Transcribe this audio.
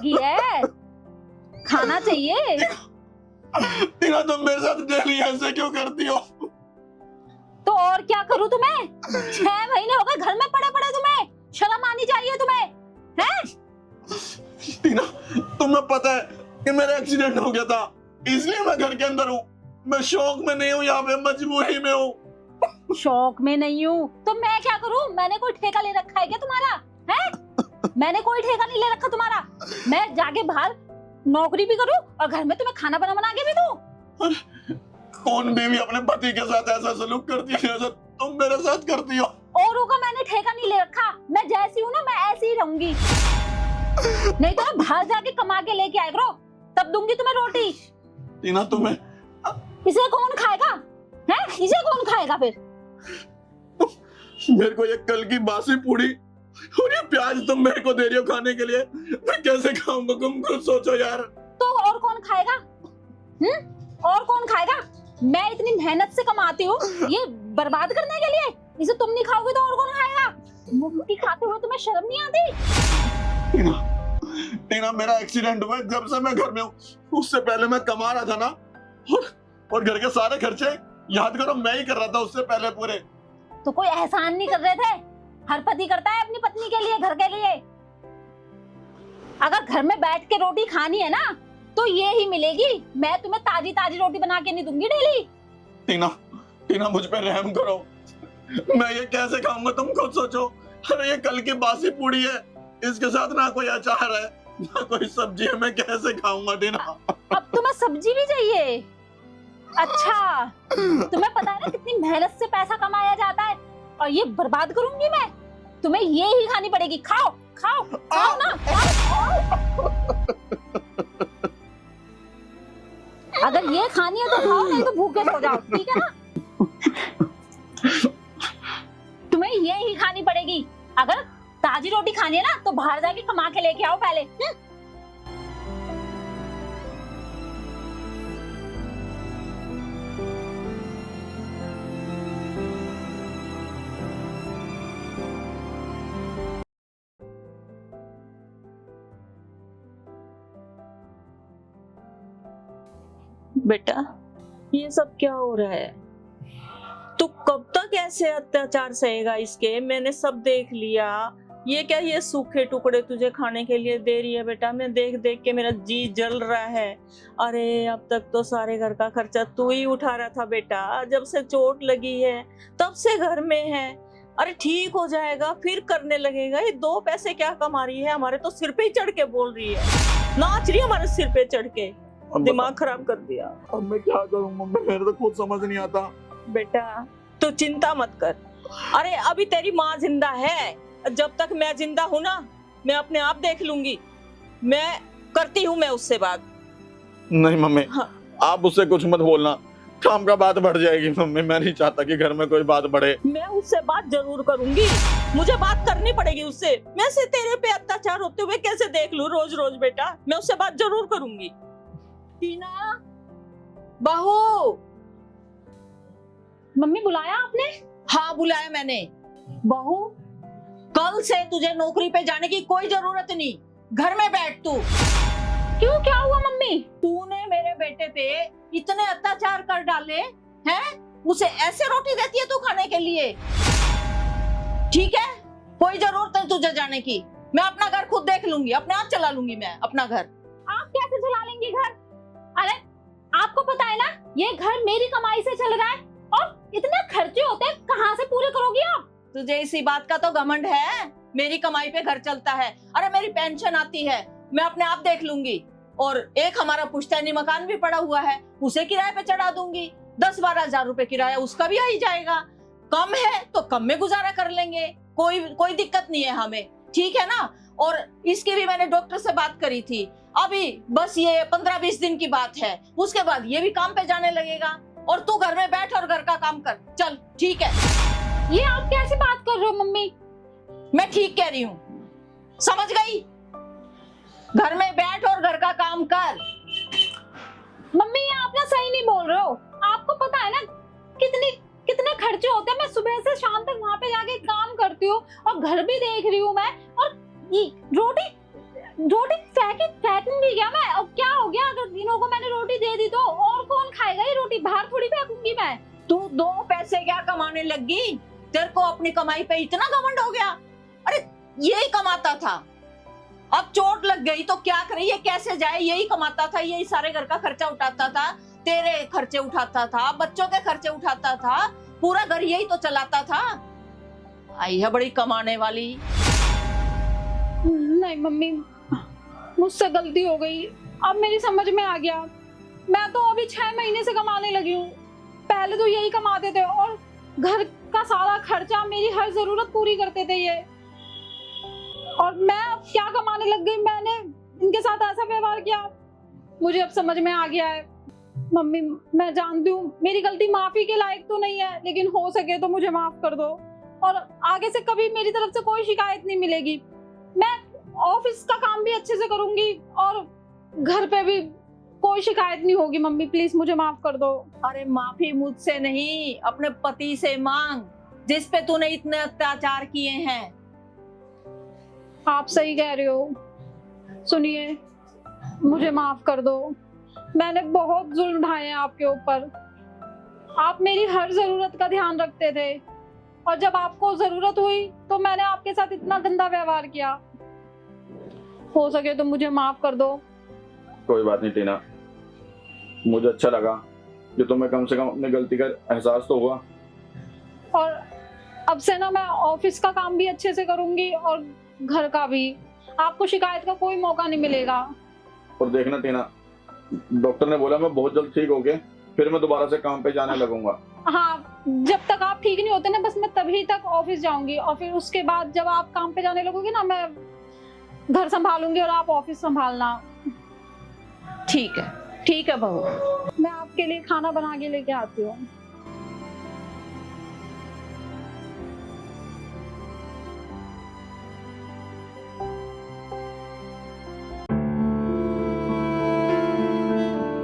लगी है, खाना चाहिए। टीना तुम मेरे साथ डेली ऐसे क्यों करती हो? तो और क्या करूं तुम्हें? 6 महीने हो गए घर में पड़े पड़े, तुम्हें शर्म आनी चाहिए तुम्हें, हैं? टीना तुम्हें पता है कि मेरा एक्सीडेंट हो गया था, इसलिए मैं घर के अंदर हूँ। मैं शौक में नहीं हूँ, यहाँ पे मजबूरी में हूँ। शौक में नहीं हूँ तो मैं क्या करूँ? मैंने कोई ठेका ले रखा है क्या तुम्हारा? हैं? मैंने कोई ठेका नहीं ले रखा तुम्हारा। मैं जाके बाहर नौकरी भी करूँ और घर में तुम्हें खाना बना बना के भी दूँ। कौन बीवी अपने पति के साथ ऐसा सलूक करती है जैसा तुम मेरे साथ करती हो? औरों का मैंने ठेका नहीं ले रखा, मैं जैसी हूँ ना मैं ऐसी ही रहूंगी। नहीं तो मैं बाहर जाके कमा के लेके आया करो, तब दूंगी तुम्हें रोटी। टीना तुम्हें इसे कौन खाएगा? हैं? इसे कौन खाएगा फिर? मेरे को ये कल की बासी पूड़ी और ये प्याज तुम मेरे को दे रही हो खाने के लिए, मैं कैसे खाऊंगा? तुम खुद सोचो यार। तो और कौन खाएगा? और कौन खाएगा? मैं इतनी मेहनत से कमाती हूँ ये बर्बाद करने के लिए? इसे तुम नहीं खाओगे तो और कौन खाएगा? मुफ्त की खाते हुए तुम्हें शर्म नहीं आती? टीना मेरा एक्सीडेंट हुआ जब से मैं घर में हूँ, उससे पहले मैं कमा रहा था ना, और घर के सारे खर्चे याद करो मैं ही कर रहा था उससे पहले पूरे। तो कोई एहसान नहीं कर रहे थे? हर पति करता है अपनी पत्नी के लिए, घर के लिए। अगर घर में बैठ के रोटी खानी है ना तो ये ही मिलेगी। मैं तुम्हें ताजी ताजी रोटी बना के नहीं दूंगी डेली। टीना मुझ पे रहम करो, मैं ये कैसे खाऊंगा तुम खुद सोचो। अरे ये कल की बासी पूड़ी है, इसके साथ ना कोई अचार है ना कोई सब्जी है, मैं कैसे खाऊंगा टीना? अब तुम्हें सब्जी भी चाहिए? अच्छा, तुम्हें पता है ना कितनी मेहनत से पैसा कमाया जाता है और ये बर्बाद करूंगी मैं? तुम्हें ये ही खानी पड़ेगी। खाओ खाओ खाओ ना, खाओ। अगर ये खानी है तो खाओ, नहीं तो भूखे सो जाओ, ठीक है ना? तुम्हें ये ही खानी पड़ेगी। अगर ताजी रोटी खानी है ना तो बाहर जाके कमा के लेके आओ पहले। बेटा ये सब क्या हो रहा है? तू कब तक ऐसे अत्याचार सहेगा इसके? मैंने सब देख लिया। ये क्या ये सूखे टुकड़े तुझे खाने के लिए दे रही है बेटा? मैं देख देख के मेरा जी जल रहा है। अरे अब तक तो सारे घर का खर्चा तू ही उठा रहा था बेटा, जब से चोट लगी है तब से घर में है। अरे ठीक हो जाएगा फिर करने लगेगा। ये 2 पैसे क्या कमा रही है? हमारे तो सिर पे ही चढ़ के बोल रही है, नाच रही है हमारे सिर पे चढ़ के। दिमाग खराब कर दिया। अब मैं क्या करूं मम्मी, मेरे तो खुद समझ नहीं आता। बेटा तू चिंता मत कर। अरे अभी तेरी माँ जिंदा है, जब तक मैं जिंदा हूँ ना मैं अपने आप देख लूंगी। मैं करती हूँ मैं उससे बात। नहीं मम्मी, हाँ। आप उससे कुछ मत बोलना, काम का बात बढ़ जाएगी मम्मी। मैं नहीं चाहता कि घर में कोई बात बढ़े। मैं उससे बात जरूर करूंगी, मुझे बात करनी पड़ेगी उससे। मैं से तेरे पे अत्याचार होते हुए कैसे देख लूं रोज रोज? बेटा मैं उससे बात जरूर करूंगी। टीना बहू। मम्मी बुलाया आपने? हाँ बुलाया मैंने। बहू कल से तुझे नौकरी पे जाने की कोई जरूरत नहीं, घर में बैठ तू। क्यों, क्या हुआ मम्मी? तूने मेरे बेटे पे इतने अत्याचार कर डाले हैं, उसे ऐसे रोटी देती है तू खाने के लिए? ठीक है कोई जरूरत नहीं तुझे जाने की, मैं अपना घर खुद देख लूंगी, अपने आप चला लूंगी मैं अपना घर। आप कैसे चला लेंगी घर? अरे आपको पता है ना ये घर मेरी कमाई से चल रहा है और इतने खर्चे होते हैं, कहाँ से पूरे करोगी आप? तुझे इसी बात का तो घमंड है, मेरी कमाई पे घर चलता है। अरे मेरी पेंशन आती है, मैं अपने आप देख लूंगी। और एक हमारा पुश्तैनी मकान भी पड़ा हुआ है, उसे किराए पे चढ़ा दूंगी। 10-12 हजार रुपए किराया उसका भी आ ही जाएगा। कम है तो कम में गुजारा कर लेंगे, कोई दिक्कत नहीं है हमें, ठीक है ना? और इसकी भी मैंने डॉक्टर से बात करी थी, अभी बस ये 15-20 दिन की बात है, उसके बाद ये भी काम पे जाने लगेगा। और तू घर में बैठ और घर का काम कर, चल ठीक है। ये आप कैसे बात कर रहे हो मम्मी? मैं ठीक कह रही हूँ, समझ गई? घर में बैठ और घर का काम कर। मम्मी ये आप ना सही नहीं बोल रहे हो। आपको पता है ना कितने खर्चे होते हैं। मैं सुबह से शाम तक वहाँ पे जाके काम करती हूँ और घर भी देख रही हूँ मैं, और ये रोटी रोटी फेंकूंगी क्या मैं? अब क्या हो गया अगर इन्हों को मैंने रोटी दे दी तो? और कौन खाएगा ये रोटी? बाहर थोड़ी फेंकूंगी मैं। तू 2 पैसे क्या कमाने लगी? तेरे को अपनी कमाई पे इतना घमंड हो गया? अरे यही कमाता था, अब चोट लग गई तो क्या करे? ये कैसे जाए? यही कमाता था, यही सारे घर का खर्चा उठाता था, तेरे खर्चे उठाता था, बच्चों के खर्चे उठाता था, पूरा घर यही तो चलाता था। आई है बड़ी कमाने वाली। नहीं मम्मी, मुझसे गलती हो गई। अब मेरी समझ में आ गया। मैं तो अभी 6 महीने से कमाने लगी हूँ। पहले तो यही कमाते थे और घर का सारा खर्चा, मेरी हर जरूरत पूरी करते थे ये। और मैं अब क्या कमाने लग गई? मैंने इनके साथ ऐसा व्यवहार किया, मुझे अब समझ में आ गया है। मम्मी मैं जानती हूँ मेरी गलती माफी के लायक तो नहीं है, लेकिन हो सके तो मुझे माफ कर दो और आगे से कभी मेरी तरफ से कोई शिकायत नहीं मिलेगी। मैं ऑफिस का काम भी अच्छे से करूंगी और घर पे भी कोई शिकायत नहीं होगी। मम्मी प्लीज मुझे माफ कर दो। अरे माफी मुझसे नहीं, अपने पति से मांग, जिस पे तूने इतने अत्याचार किए हैं। आप सही कह रहे हो। सुनिए, मुझे माफ कर दो। मैंने बहुत जुल्म ढाए हैं आपके ऊपर। आप मेरी हर जरूरत का ध्यान रखते थे और जब आपको जरूरत हुई तो मैंने आपके साथ इतना गंदा व्यवहार किया। हो सके तो मुझे माफ कर दो। कोई बात नहीं टीना, मुझे अच्छा लगा कि तुम्हें कम से कम अपनी गलती का एहसास तो हुआ। और अब से ना मैं ऑफिस का काम भी अच्छे से करूंगी और घर का भी। आपको शिकायत का कोई मौका नहीं मिलेगा। और देखना टीना, डॉक्टर ने बोला मैं बहुत जल्द ठीक हो गए, फिर मैं दोबारा से काम पे जाने लगूंगा। हाँ, जब तक आप ठीक नहीं होते ना, बस मैं तभी तक ऑफिस जाऊंगी और फिर उसके बाद जब आप काम पे जाने लगोगे ना, मैं घर संभालूंगी और आप ऑफिस संभालना। ठीक है बहू। मैं आपके लिए खाना बना के लेके आती हूँ।